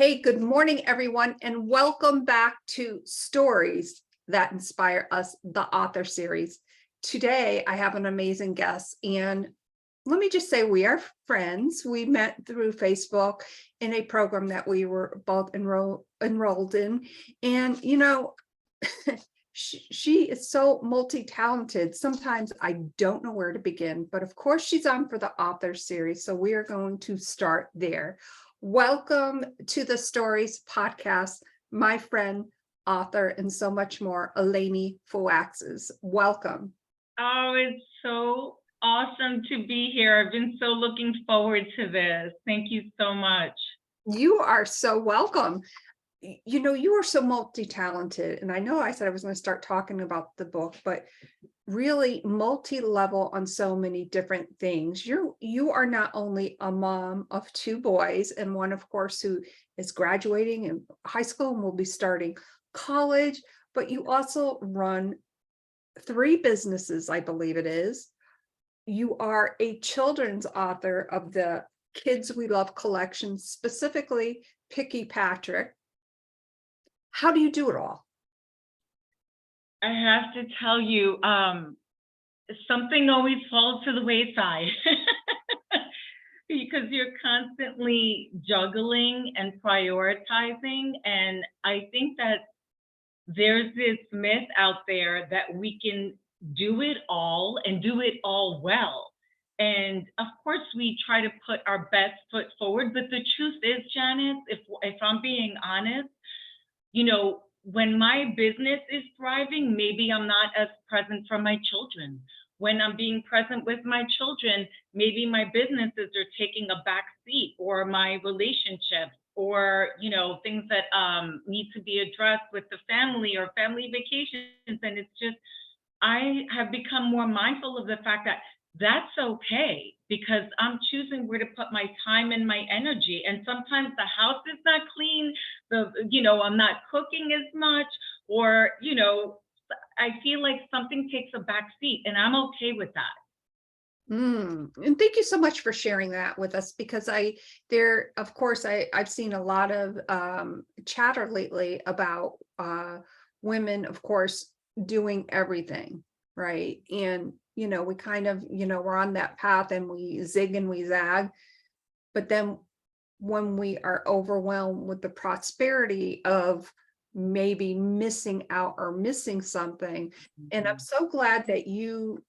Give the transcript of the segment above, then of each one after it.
Hey, good morning, everyone, and welcome back to Stories That Inspire Us, the author series. Today, I have an amazing guest, and let me just say we are friends. We met through Facebook in a program that we were both enrolled in, and she is so multi-talented. Sometimes I don't know where to begin, but of course she's on for the author series, so we are going to start there. Welcome to the Stories podcast, my friend, author, and so much more, Eleni Fuiaxis. Welcome. Oh, it's so awesome to be here. I've been so looking forward to this. Thank you so much. You are so welcome. You are so multi-talented, and I know I said I was going to start talking about the book, but really multi-level on so many different things. You are not only a mom of two boys, and one, of course, who is graduating in high school and will be starting college, but you also run three businesses, I believe it is. You are a children's author of the Kids We Love collection, specifically Picky Patrick. How do you do it all? I have to tell you, something always falls to the wayside because you're constantly juggling and prioritizing. And I think that there's this myth out there that we can do it all and do it all well. And of course, we try to put our best foot forward. But the truth is, Janice, if I'm being honest, when my business is thriving, maybe I'm not as present for my children. When I'm being present with my children, maybe my businesses are taking a back seat, or my relationships, or things that need to be addressed with the family or family vacations. And it's just, I have become more mindful of the fact that that's okay, because I'm choosing where to put my time and my energy. And sometimes the house is not clean, I'm not cooking as much, or I feel like something takes a back seat, and I'm okay with that. And thank you so much for sharing that with us, because of course, I've seen a lot of chatter lately about women, of course, doing everything, right? And, we kind of, we're on that path and we zig and we zag. But then when we are overwhelmed with the prosperity of maybe missing out or missing something. And I'm so glad that you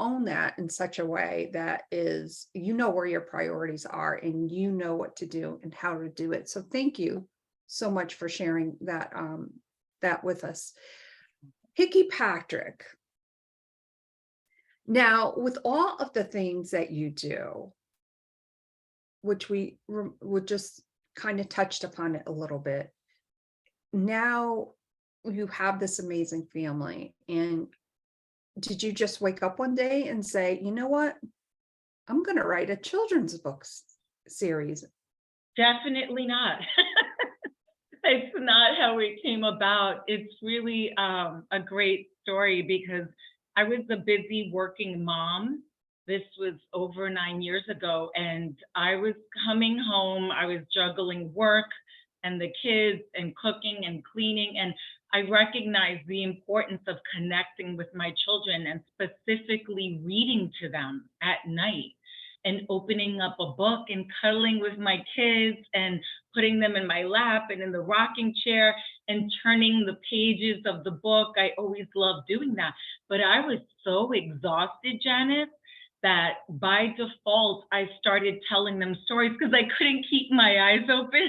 own that in such a way that is, where your priorities are, and you know what to do and how to do it. So thank you so much for sharing that with us. Picky Patrick. Now, with all of the things that you do, which we would just kind of touched upon it a little bit, now you have this amazing family. And did you just wake up one day and say, you know what, I'm going to write a children's books series? Definitely not. It's not how it came about. It's really a great story, because I was a busy working mom. This was over 9 years ago, and I was coming home. I was juggling work and the kids and cooking and cleaning, and I recognized the importance of connecting with my children, and specifically reading to them at night, and opening up a book and cuddling with my kids and putting them in my lap and in the rocking chair and turning the pages of the book. I always loved doing that. But I was so exhausted, Janice, that by default, I started telling them stories because I couldn't keep my eyes open.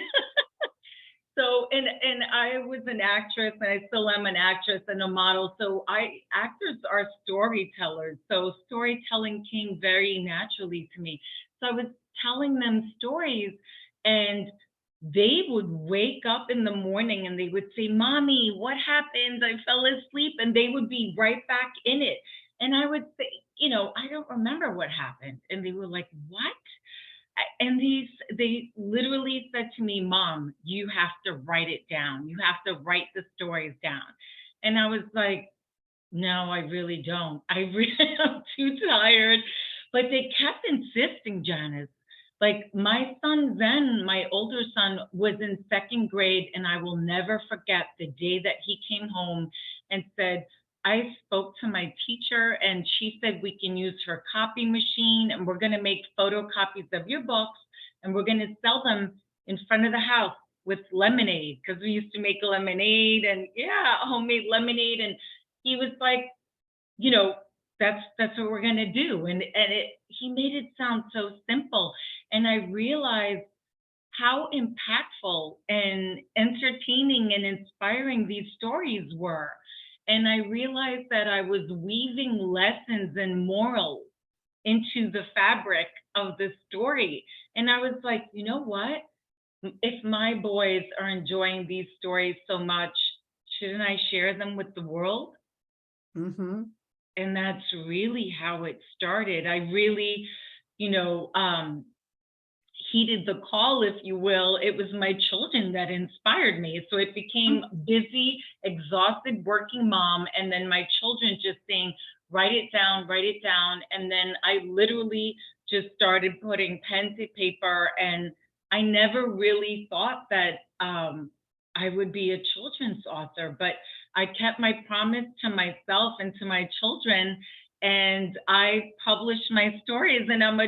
So, and I was an actress, and I still am an actress and a model. So actors are storytellers. So storytelling came very naturally to me. So I was telling them stories, and they would wake up in the morning and they would say, "Mommy, what happened? I fell asleep." And they would be right back in it. And I would say, "I don't remember what happened." And they were like, "What?" And they literally said to me, "Mom, you have to write it down. You have to write the stories down." And I was like, "No, I really don't. I really am too tired." But they kept insisting, Janice. Like my son Zen, my older son, was in second grade, and I will never forget the day that he came home and said, I spoke to my teacher and she said we can use her copy machine and we're going to make photocopies of your books and we're going to sell them in front of the house with lemonade, because we used to make lemonade and yeah, homemade lemonade. And he was like, you know, that's what we're going to do. And he made it sound so simple. And I realized how impactful and entertaining and inspiring these stories were. And I realized that I was weaving lessons and morals into the fabric of the story. And I was like, you know what? If my boys are enjoying these stories so much, shouldn't I share them with the world? Mm-hmm. And that's really how it started. I really, you know, heeded the call, if you will. It was my children that inspired me. So it became busy, exhausted working mom, and then my children just saying, write it down, write it down. And then I literally just started putting pen to paper. And I never really thought that I would be a children's author, but I kept my promise to myself and to my children, and I published my stories, and I'm a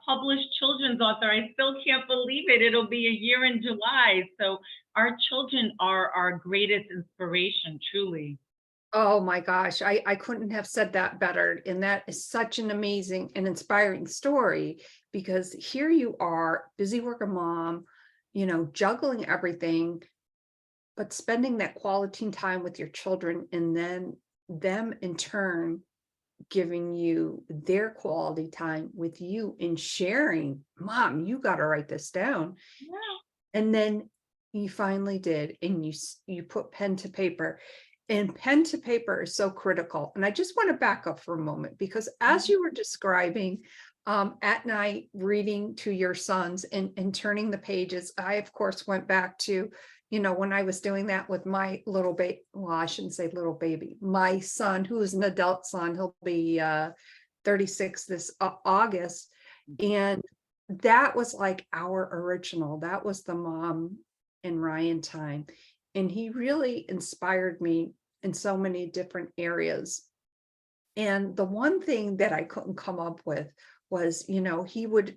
published children's author. I still can't believe it. It'll be a year in July. So our children are our greatest inspiration, truly. Oh my gosh, I couldn't have said that better. And that is such an amazing and inspiring story, because here you are, busy working mom, juggling everything, but spending that quality time with your children, and then them in turn giving you their quality time with you and sharing, Mom, you got to write this down. Yeah. And then you finally did, and you put pen to paper. And pen to paper is so critical. And I just want to back up for a moment, because as you were describing at night reading to your sons and turning the pages, I of course went back to, when I was doing that with my little baby. Well, I shouldn't say little baby, my son, who is an adult son. He'll be 36 this August. And that was like our original. That was the Mom and Ryan time. And he really inspired me in so many different areas. And the one thing that I couldn't come up with was, he would,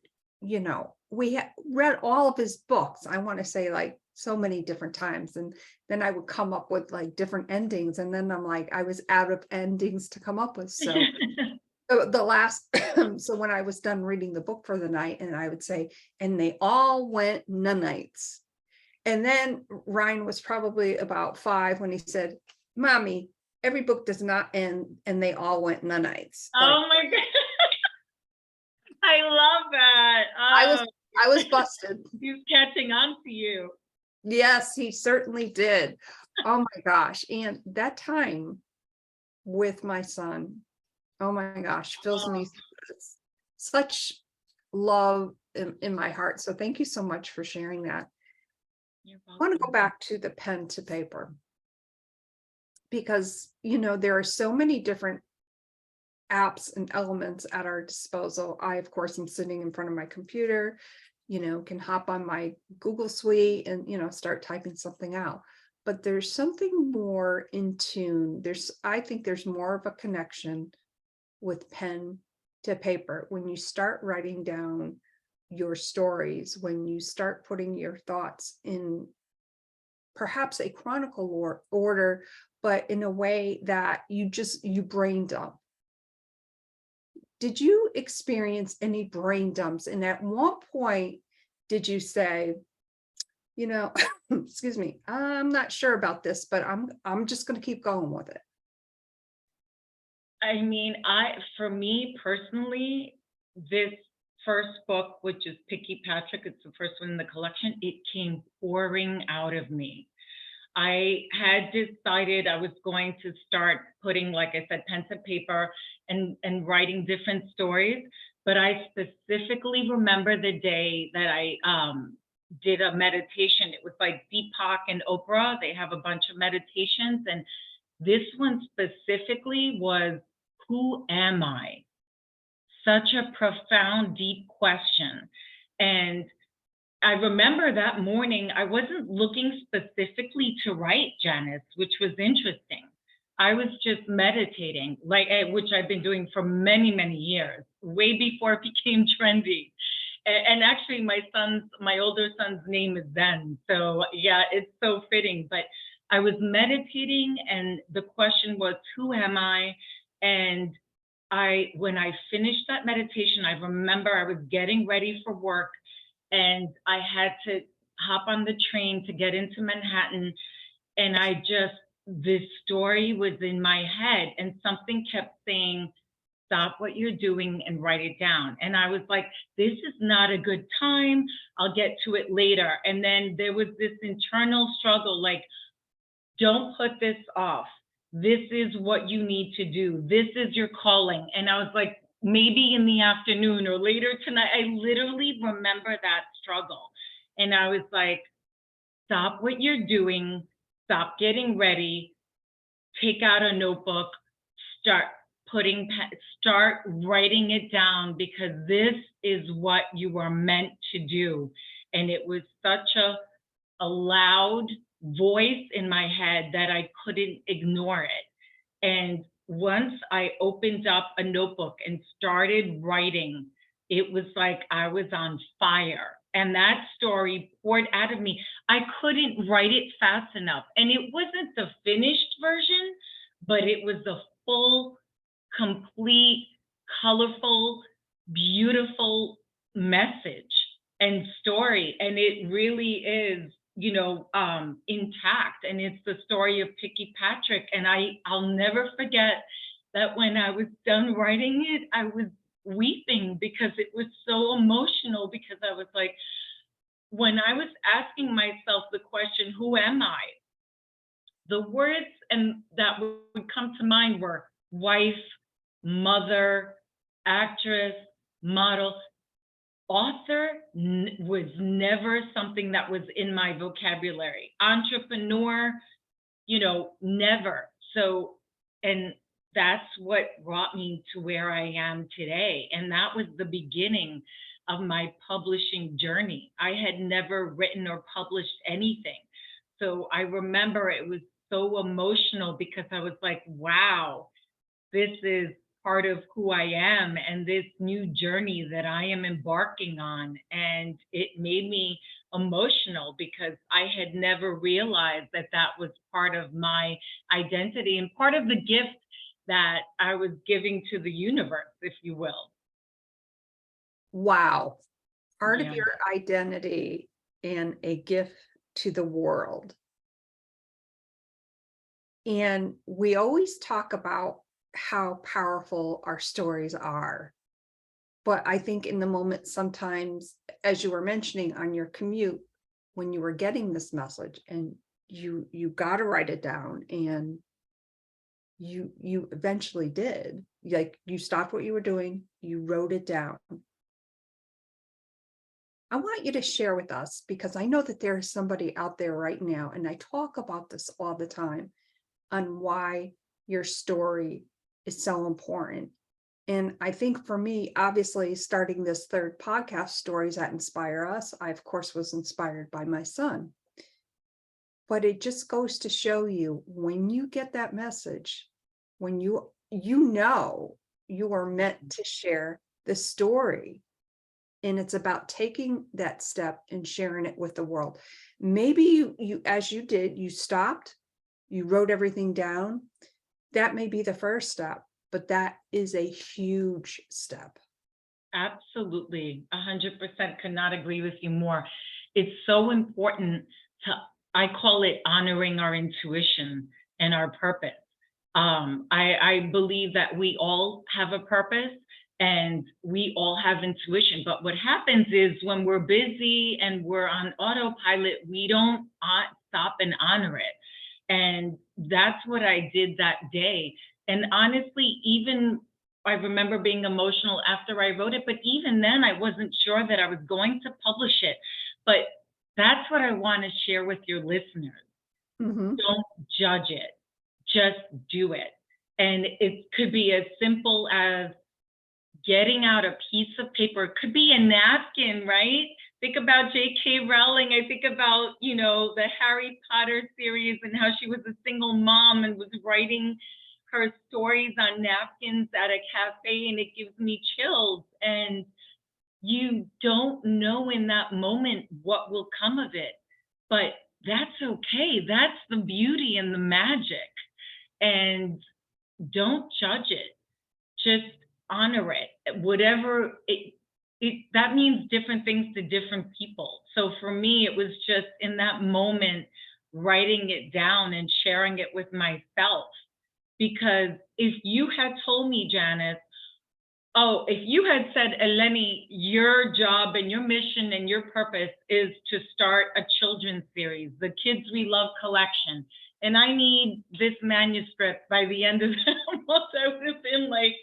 we read all of his books, I want to say like so many different times. And then I would come up with like different endings. And then I'm like, I was out of endings to come up with. So the last, so when I was done reading the book for the night, and I would say, and they all went nunites. And then Ryan was probably about 5 when he said, Mommy, every book does not end and they all went nunites. Oh my God. I love that. I was busted. He's catching on to you. Yes, he certainly did. Oh my gosh. And that time with my son, oh my gosh, fills me with such love in my heart. So thank you so much for sharing that. You're I want to go welcome. back to the pen to paper, because, there are so many different apps and elements at our disposal. I, of course, am sitting in front of my computer, can hop on my Google Suite and, start typing something out. But there's something more in tune. I think there's more of a connection with pen to paper when you start writing down your stories, when you start putting your thoughts in perhaps a chronicle order, but in a way that you brain dump. Did you experience any brain dumps? And at one point, did you say, excuse me, I'm not sure about this, but I'm just going to keep going with it? I mean, for me personally, this first book, which is Picky Patrick, it's the first one in the collection, it came pouring out of me. I had decided I was going to start putting, like I said, pen to paper and writing different stories. But I specifically remember the day that I did a meditation. It was like Deepak and Oprah. They have a bunch of meditations. And this one specifically was, who am I? Such a profound, deep question. And I remember that morning, I wasn't looking specifically to write, Janice, which was interesting. I was just meditating, like which I've been doing for many, many years, way before it became trendy. And actually, my older son's name is Ben. So yeah, it's so fitting. But I was meditating, and the question was, "Who am I?" And when I finished that meditation, I remember I was getting ready for work, and I had to hop on the train to get into Manhattan. And this story was in my head, and something kept saying, stop what you're doing and write it down. And I was like, this is not a good time. I'll get to it later. And then there was this internal struggle, like, don't put this off. This is what you need to do. This is your calling. And I was like, maybe in the afternoon or later tonight. I literally remember that struggle. And I was like, stop what you're doing, stop getting ready, take out a notebook, start start writing it down, because this is what you are meant to do. And it was such a loud voice in my head that I couldn't ignore it. And once I opened up a notebook and started writing, it was like I was on fire. And that story poured out of me. I couldn't write it fast enough. And it wasn't the finished version, but it was the full, complete, colorful, beautiful message and story. And it really is, intact. And it's the story of Picky Patrick. And I'll never forget that when I was done writing it, I was weeping because it was so emotional, because I was like, when I was asking myself the question, who am I? The words and that would come to mind were wife, mother, actress, model. Author was never something that was in my vocabulary. Entrepreneur, never. So, and that's what brought me to where I am today. And that was the beginning of my publishing journey. I had never written or published anything. So I remember it was so emotional, because I was like, wow, this is part of who I am and this new journey that I am embarking on. And it made me emotional, because I had never realized that that was part of my identity and part of the gift that I was giving to the universe, if you will. Wow. Part of Yeah. your identity and a gift to the world. And we always talk about how powerful our stories are. But I think in the moment, sometimes, as you were mentioning on your commute, when you were getting this message and you got to write it down, and you eventually did, like, you stopped what you were doing, you wrote it down. I want you to share with us, because I know that there is somebody out there right now, and I talk about this all the time, on why your story is so important. And I think for me, obviously, starting this third podcast, Stories That Inspire Us, I, of course, was inspired by my son. But it just goes to show you, when you get that message, when you are meant to share the story. And it's about taking that step and sharing it with the world. Maybe you, as you did, you stopped, you wrote everything down. That may be the first step, but that is a huge step. Absolutely. 100% could not agree with you more. It's so important I call it honoring our intuition and our purpose. I believe that we all have a purpose and we all have intuition. But what happens is, when we're busy and we're on autopilot, we don't stop and honor it. And that's what I did that day. And honestly, even I remember being emotional after I wrote it, but even then I wasn't sure that I was going to publish it. But that's what I want to share with your listeners. Mhm. Don't judge it, just do it. And it could be as simple as getting out a piece of paper. It could be a napkin, right? Think about J.K. Rowling. I think about, the Harry Potter series and how she was a single mom and was writing her stories on napkins at a cafe, and it gives me chills. And you don't know in that moment what will come of it, but that's okay. That's the beauty and the magic. And don't judge it. Just honor it. Whatever that means different things to different people. So for me, it was just in that moment, writing it down and sharing it with myself. Because if you had told me, Janice, oh, if you had said, Eleni, your job and your mission and your purpose is to start a children's series, the Kids We Love collection, and I need this manuscript by the end of the month, I would have been like,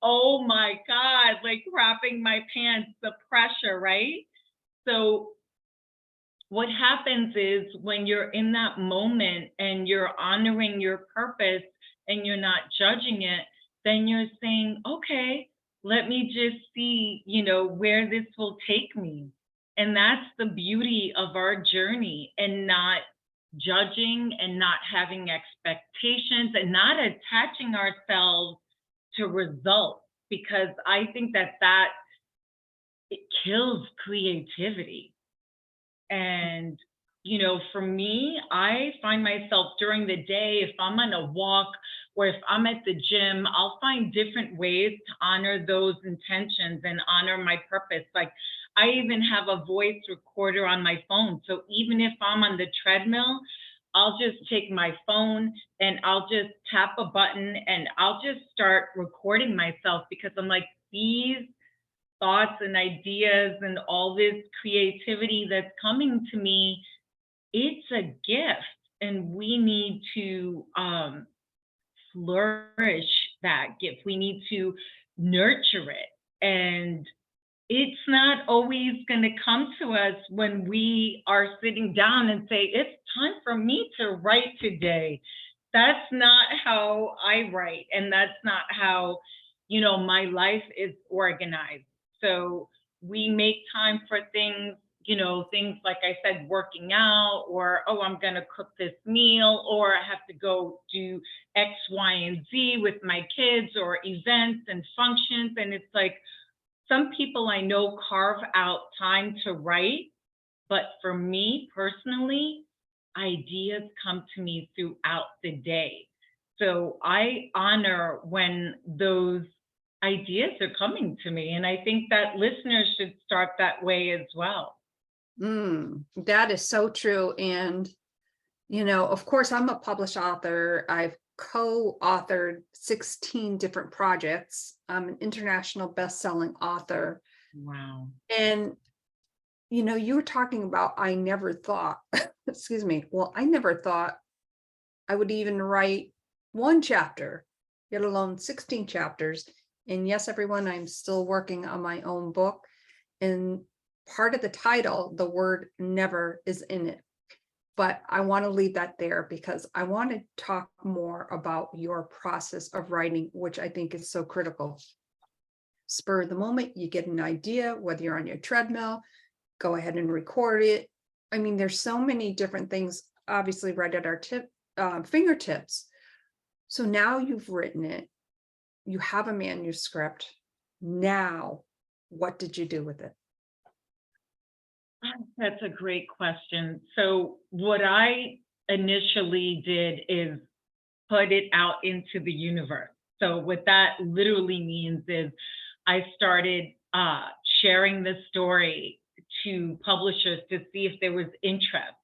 oh my God, like crapping my pants, the pressure, right? So what happens is when you're in that moment and you're honoring your purpose and you're not judging it, then you're saying, okay, let me just see, where this will take me. And that's the beauty of our journey, and not judging and not having expectations and not attaching ourselves to results, because I think that it kills creativity. And, for me, I find myself during the day, if I'm on a walk or if I'm at the gym, I'll find different ways to honor those intentions and honor my purpose. Like, I even have a voice recorder on my phone. So even if I'm on the treadmill, I'll just take my phone and I'll just tap a button and I'll just start recording myself, because I'm like, these thoughts and ideas and all this creativity that's coming to me, it's a gift, and we need to flourish that gift. We need to nurture it. And it's not always going to come to us when we are sitting down and say, it's time for me to write today. That's not how I write. And that's not how, my life is organized. So we make time for things, things like I said, working out, or, oh, I'm going to cook this meal, or I have to go do X, Y, and Z with my kids, or events and functions. And it's like, some people I know carve out time to write, but for me personally, ideas come to me throughout the day. So I honor when those ideas are coming to me. And I think that listeners should start that way as well. That is so true. And, of course, I'm a published author. I've co-authored 16 different projects. I'm an international best-selling author. Wow. And, you were talking about, I never thought, excuse me. Well, I never thought I would even write one chapter, let alone 16 chapters. And yes, everyone, I'm still working on my own book. And part of the title, the word never is in it. But I want to leave that there because I want to talk more about your process of writing, which I think is so critical. Spur of the moment, you get an idea, whether you're on your treadmill, go ahead and record it. I mean, there's so many different things, obviously, right at our fingertips. So now you've written it, you have a manuscript. Now, what did you do with it? That's a great question. So what I initially did is put it out into the universe. So what that literally means is I started sharing the story to publishers to see if there was interest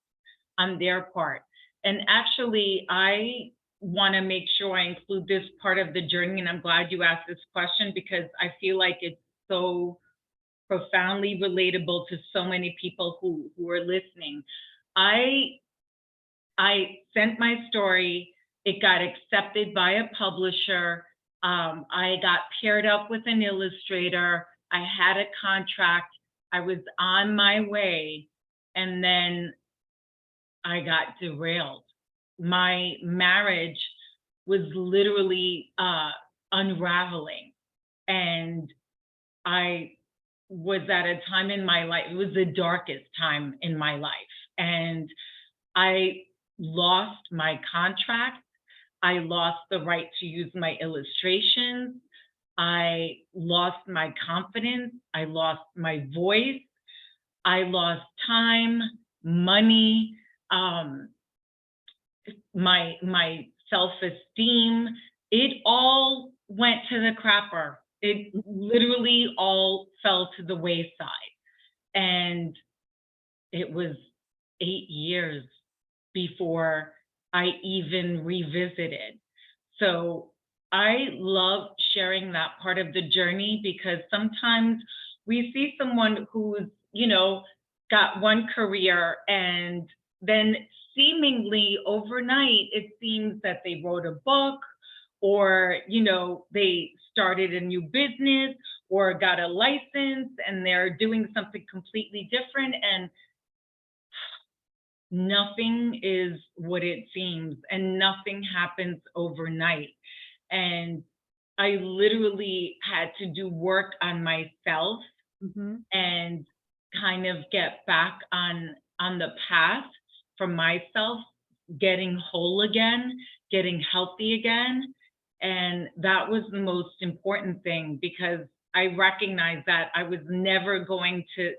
on their part. And actually, I want to make sure I include this part of the journey. And I'm glad you asked this question, because I feel like it's so profoundly relatable to so many people who are listening. I sent my story. It got accepted by a publisher. I got paired up with an illustrator. I had a contract. I was on my way. And then I got derailed. My marriage was literally unraveling. And I was at a time in my life, it was the darkest time in my life. And I lost my contract. I lost the right to use my illustrations. I lost my confidence. I lost my voice. I lost time, money, um, my self-esteem. It all went to the crapper. It literally all fell to the wayside. And it was 8 years before I even revisited. So I love sharing that part of the journey because sometimes we see someone who's, got one career and then seemingly overnight it seems that they wrote a book or, they started a new business or got a license and they're doing something completely different. And nothing is what it seems and nothing happens overnight. And I literally had to do work on myself Mhm. and kind of get back on the path for myself, getting whole again, getting healthy again. And that was the most important thing because I recognized that I was never going to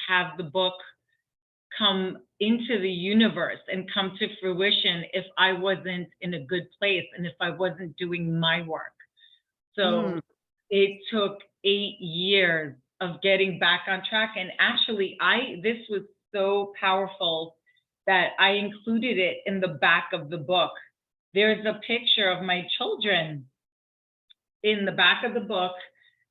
have the book come into the universe and come to fruition if I wasn't in a good place and if I wasn't doing my work. So Mm. it took 8 years of getting back on track. And actually, this was so powerful that I included it in the back of the book. There's a picture of my children in the back of the book.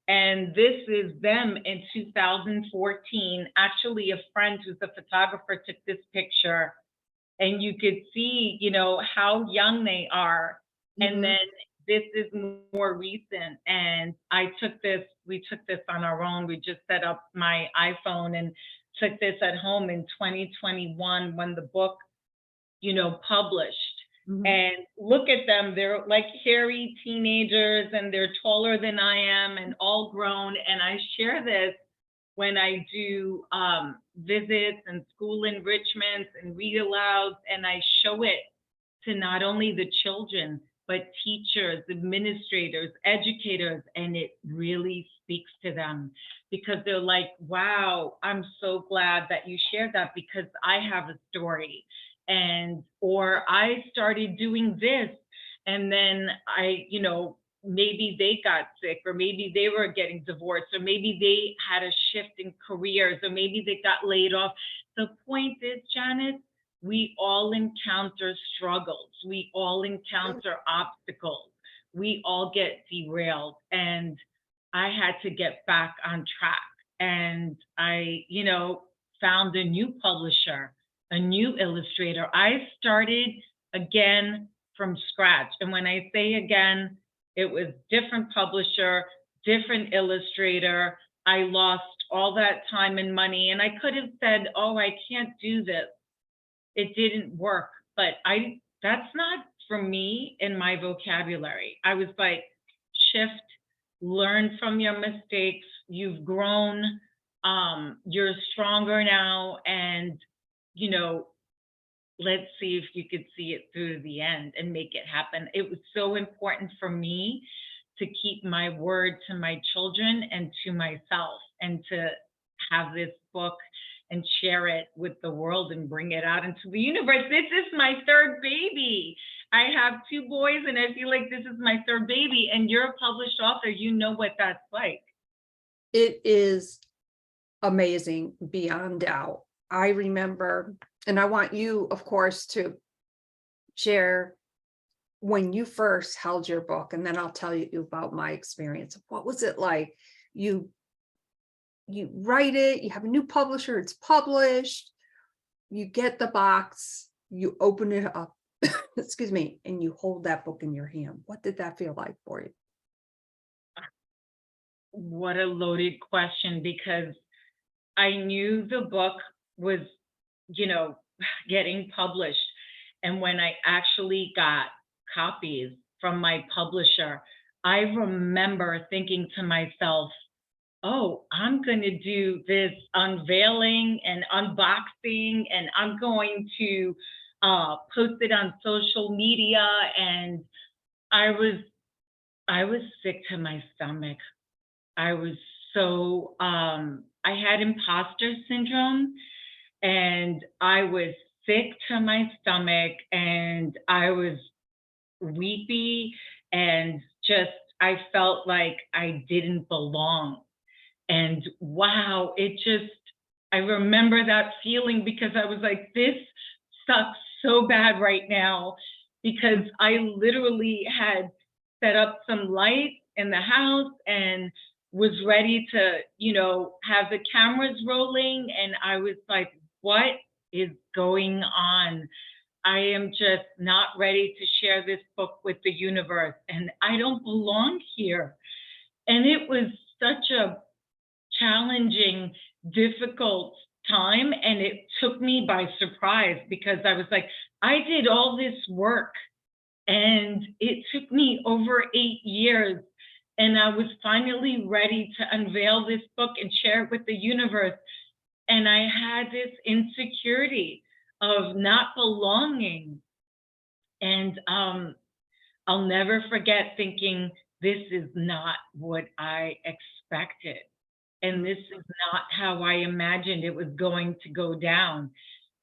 And this is them in 2014. Actually, a friend who's a photographer took this picture, and you could see, how young they are. And Mhm. then this is more recent. And we took this on our own. We just set up my iPhone and took this at home in 2021 when the book published. Mhm. And look at them, they're like hairy teenagers and they're taller than I am and all grown. And I share this when I do visits and school enrichments and read alouds, and I show it to not only the children, but teachers, administrators, educators, and it really speaks to them because they're like, wow, I'm so glad that you shared that because I have a story. And, or I started doing this, and then maybe they got sick, or maybe they were getting divorced, or maybe they had a shift in careers, or maybe they got laid off. The point is, Janet, we all encounter struggles. We all encounter obstacles. We all get derailed. And I had to get back on track. And I, found a new publisher, a new illustrator. I started again from scratch. And when I say again, it was different publisher, different illustrator. I lost all that time and money. And I could have said, oh, I can't do this, it didn't work. But that's not for me in my vocabulary. I was like, shift, learn from your mistakes. You've grown. You're stronger now. And, you know, let's see if you could see it through to the end and make it happen. It was so important for me to keep my word to my children and to myself, and to have this book and share it with the world and bring it out into the universe. This is my third baby. I have two boys, and I feel like this is my third baby. And you're a published author. You know what that's like. It is amazing beyond doubt. I remember, and I want you, of course, to share when you first held your book, and then I'll tell you about my experience. What was it like? You you write it, you have a new publisher, it's published, you get the box, you open it up, excuse me, and you hold that book in your hand. What did that feel like for you? What a loaded question, because I knew the book was, you know, getting published. And when I actually got copies from my publisher, I remember thinking to myself, oh, I'm going to do this unveiling and unboxing, and I'm going to post it on social media. And I was, I was sick to my stomach. I was so, I had imposter syndrome, and I was sick to my stomach, and I was weepy, and just, I felt like I didn't belong. And wow, it just, I remember that feeling because I was like, this sucks so bad right now, because I literally had set up some lights in the house and was ready to, have the cameras rolling. And I was like, what is going on? I am just not ready to share this book with the universe, and I don't belong here. And it was such a challenging, difficult time. And it took me by surprise because I was like, I did all this work, and it took me over 8 years. And I was finally ready to unveil this book and share it with the universe. And I had this insecurity of not belonging. And I'll never forget thinking, this is not what I expected. And this is not how I imagined it was going to go down.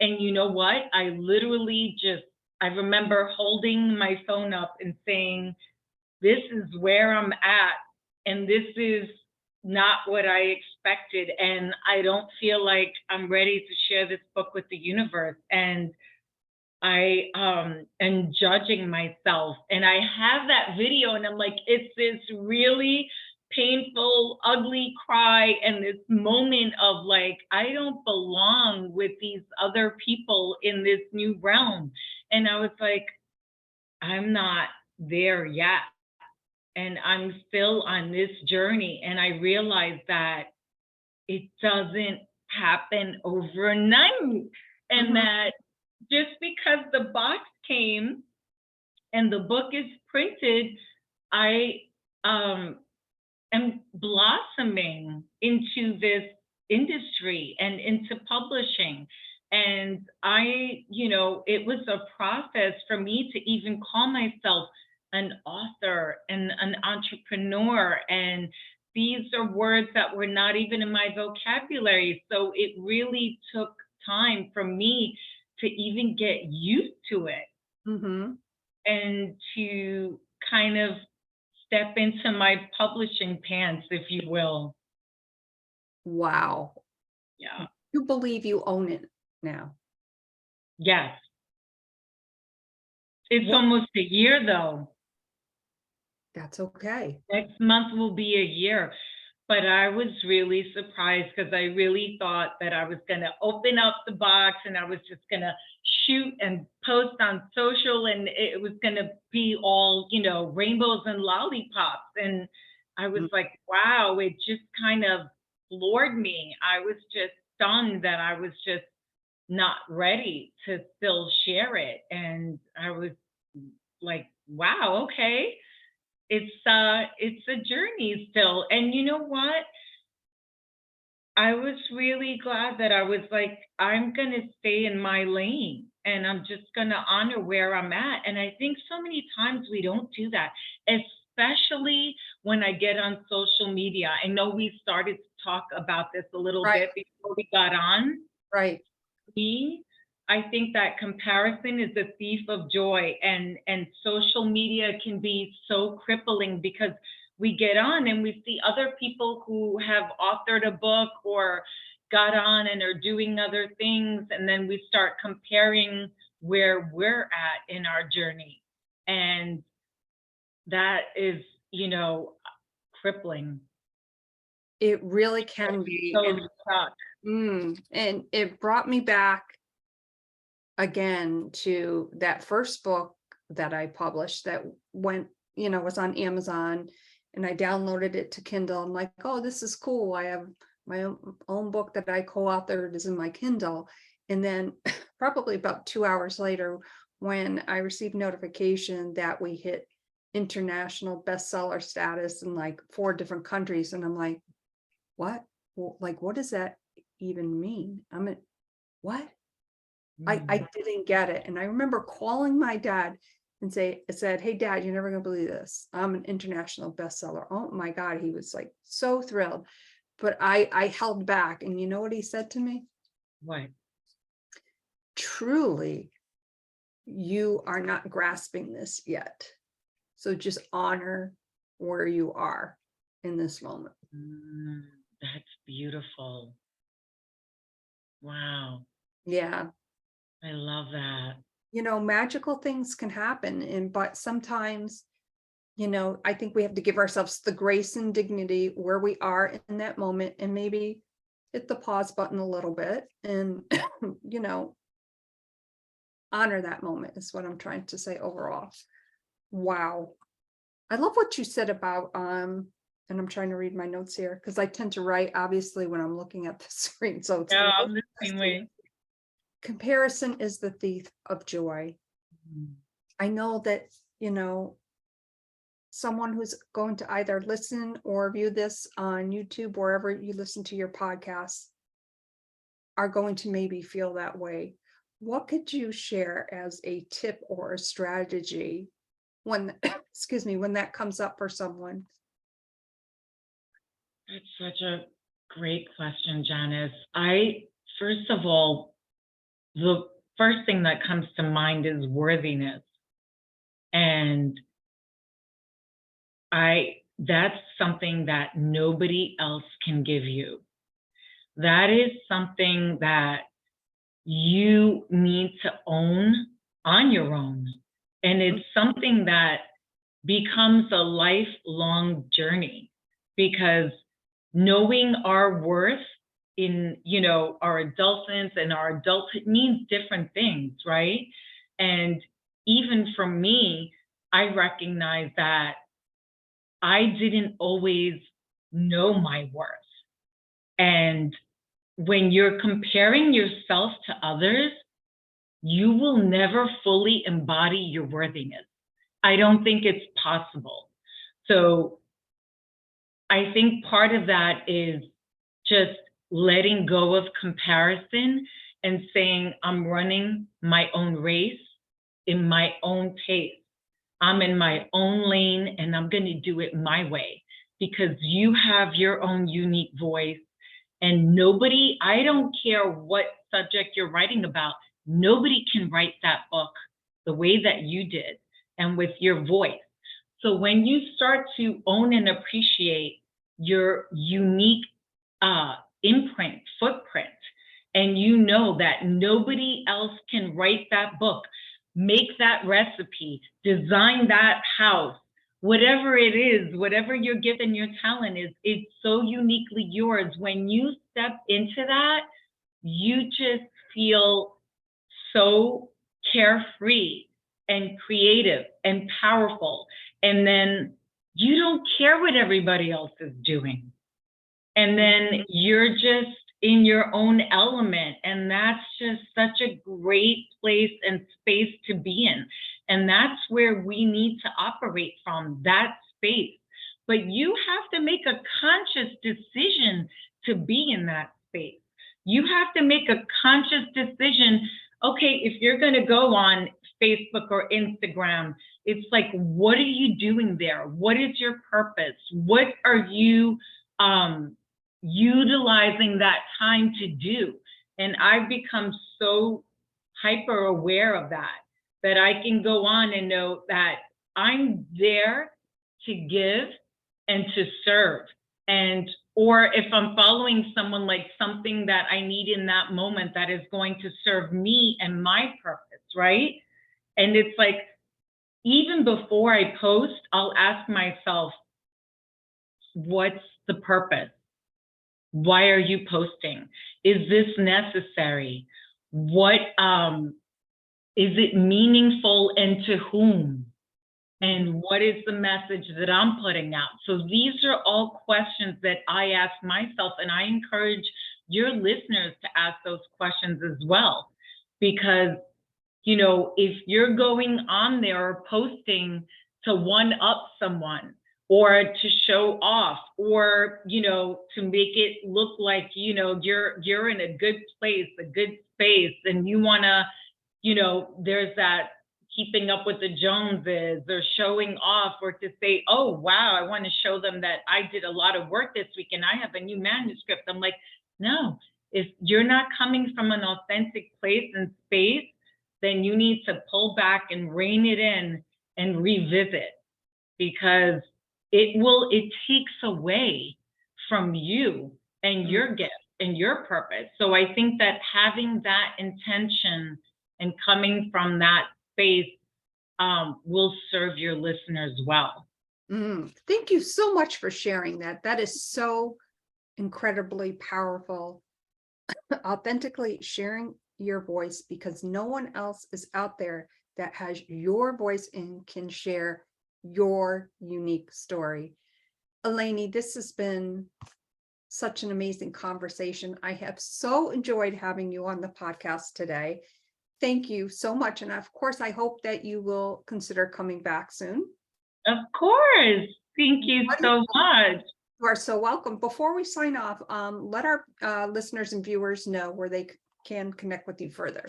And you know what? I literally just, I remember holding my phone up and saying, this is where I'm at, and this is not what I expected. And I don't feel like I'm ready to share this book with the universe. And I am judging myself. And I have that video, and I'm like, it's this really painful, ugly cry, and this moment of like, I don't belong with these other people in this new realm. And I was like, I'm not there yet. And I'm still on this journey. And I realized that it doesn't happen overnight. And Mhm. that just because the box came and the book is printed, I am blossoming into this industry and into publishing. And it was a process for me to even call myself an author and an entrepreneur. And these are words that were not even in my vocabulary. So it really took time for me to even get used to it, Mhm. and to kind of step into my publishing pants, if you will. Wow. Yeah. You believe you own it now. Yes. It's What almost a year though. That's okay. Next month will be a year. But I was really surprised because I really thought that I was going to open up the box and I was just going to shoot and post on social, and it was going to be all, rainbows and lollipops. And I was Mm. like, wow, it just kind of floored me. I was just stunned that I was just not ready to still share it. And I was like, wow, okay. It's a journey still. And you know what? I was really glad that I was like, I'm going to stay in my lane, and I'm just going to honor where I'm at. And I think so many times we don't do that, especially when I get on social media. I know we started to talk about this a little Right, bit before we got on. right. Me, I think that comparison is a thief of joy, and social media can be so crippling because we get on and we see other people who have authored a book or got on and are doing other things, and then we start comparing where we're at in our journey. And that is, crippling. It really can be, So stuck. and it brought me back again to that first book that I published that went, was on Amazon, and I downloaded it to Kindle. I'm like, oh, this is cool. I have my own book that I co-authored is in my Kindle. And then probably about 2 hours later, when I received notification that we hit international bestseller status in like 4 different countries, and I'm like, what? Well, like, what does that even mean? What? I Mm. didn't get it. And I remember calling my dad and said, "Hey dad, you're never gonna believe this. I'm an international bestseller." Oh my God, he was like so thrilled. But I held back. And you know what he said to me? What? Truly, you are not grasping this yet. So just honor where you are in this moment. Mm, that's beautiful. Wow. Yeah. I love that. Magical things can happen. But sometimes, I think we have to give ourselves the grace and dignity where we are in that moment, and maybe hit the pause button a little bit and, you know, honor that moment is what I'm trying to say overall. Wow. I love what you said about, and I'm trying to read my notes here because I tend to write obviously when I'm looking at the screen. So it's Yeah, I'm the same way. comparison is the thief of joy. Mm. I know that, you know, someone who's going to either listen or view this on YouTube, wherever you listen to your podcasts, are going to maybe feel that way. What could you share as a tip or a strategy when, excuse me, when that comes up for someone? That's such a great question, Janice. First of all, the first thing that comes to mind is worthiness. And that's something that nobody else can give you. That is something that you need to own on your own. And it's something that becomes a lifelong journey, because knowing our worth in, our adolescence and our adulthood means different things, right? And even for me, I recognize that I didn't always know my worth. And when you're comparing yourself to others, you will never fully embody your worthiness. I don't think it's possible. So I think part of that is just letting go of comparison and saying, I'm running my own race in my own pace. I'm in my own lane and I'm going to do it my way, because you have your own unique voice. And nobody, I don't care what subject you're writing about, nobody can write that book the way that you did and with your voice. So when you start to own and appreciate your unique imprint, footprint, and you know that nobody else can write that book, make that recipe, design that house, whatever it is, whatever your gift and your talent is, it's so uniquely yours. When you step into that, you just feel so carefree and creative and powerful. And then you don't care what everybody else is doing. And then you're just in your own element. And that's just such a great place and space to be in. And that's where we need to operate from, that space. But you have to make a conscious decision to be in that space. You have to make a conscious decision. Okay, if you're going to go on Facebook or Instagram, it's like, what are you doing there? What is your purpose? What are you utilizing that time to do? And I've become so hyper aware of that I can go on and know that I'm there to give and to serve. And or if I'm following someone, like something that I need in that moment that is going to serve me and my purpose, right? And it's like, even before I post, I'll ask myself, what's the purpose? Why are you posting? Is this necessary? What is it meaningful, and to whom? And what is the message that I'm putting out? So these are all questions that I ask myself, and I encourage your listeners to ask those questions as well. Because, if you're going on there or posting to one up someone, or to show off, or, to make it look like, you're in a good place, a good space, and you want to, there's that keeping up with the Joneses, or showing off, or to say, oh, wow, I want to show them that I did a lot of work this week and I have a new manuscript. I'm like, no, if you're not coming from an authentic place and space, then you need to pull back and rein it in and revisit, because it takes away from you and your gift and your purpose. So I think that having that intention and coming from that space will serve your listeners well. Thank you so much for sharing that. That is so incredibly powerful. Authentically sharing your voice, because no one else is out there that has your voice and can share your unique story. Eleni, this has been such an amazing conversation. I have so enjoyed having you on the podcast today. Thank you so much. And of course, I hope that you will consider coming back soon. Of course. Thank you so much. You are so welcome. Before we sign off, let our listeners and viewers know where they can connect with you further.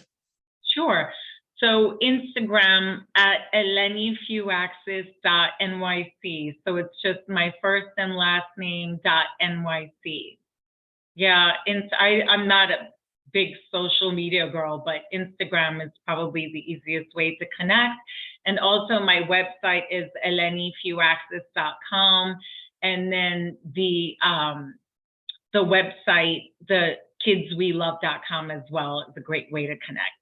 Sure. So Instagram at elenifuiaxis.nyc. So it's just my first and last name .nyc. Yeah, I'm not a big social media girl, but Instagram is probably the easiest way to connect. And also my website is elenifuiaxis.com. And then the website, the kidswelove.com as well, is a great way to connect.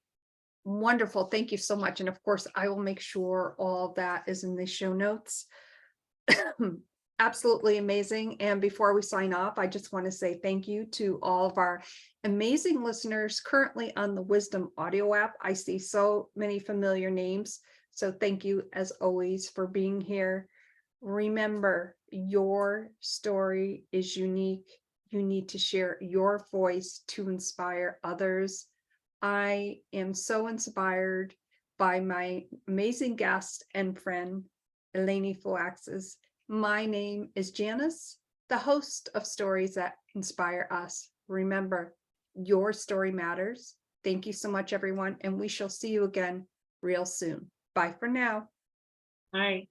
Wonderful. Thank you so much. And of course, I will make sure all that is in the show notes. Absolutely amazing. And before we sign off, I just want to say thank you to all of our amazing listeners currently on the Wisdom audio app. I see so many familiar names. So thank you as always for being here. Remember, your story is unique. You need to share your voice to inspire others. I am so inspired by my amazing guest and friend, Eleni Fuiaxis. My name is Janice, the host of Stories That Inspire Us. Remember, your story matters. Thank you so much, everyone, and we shall see you again real soon. Bye for now. Bye.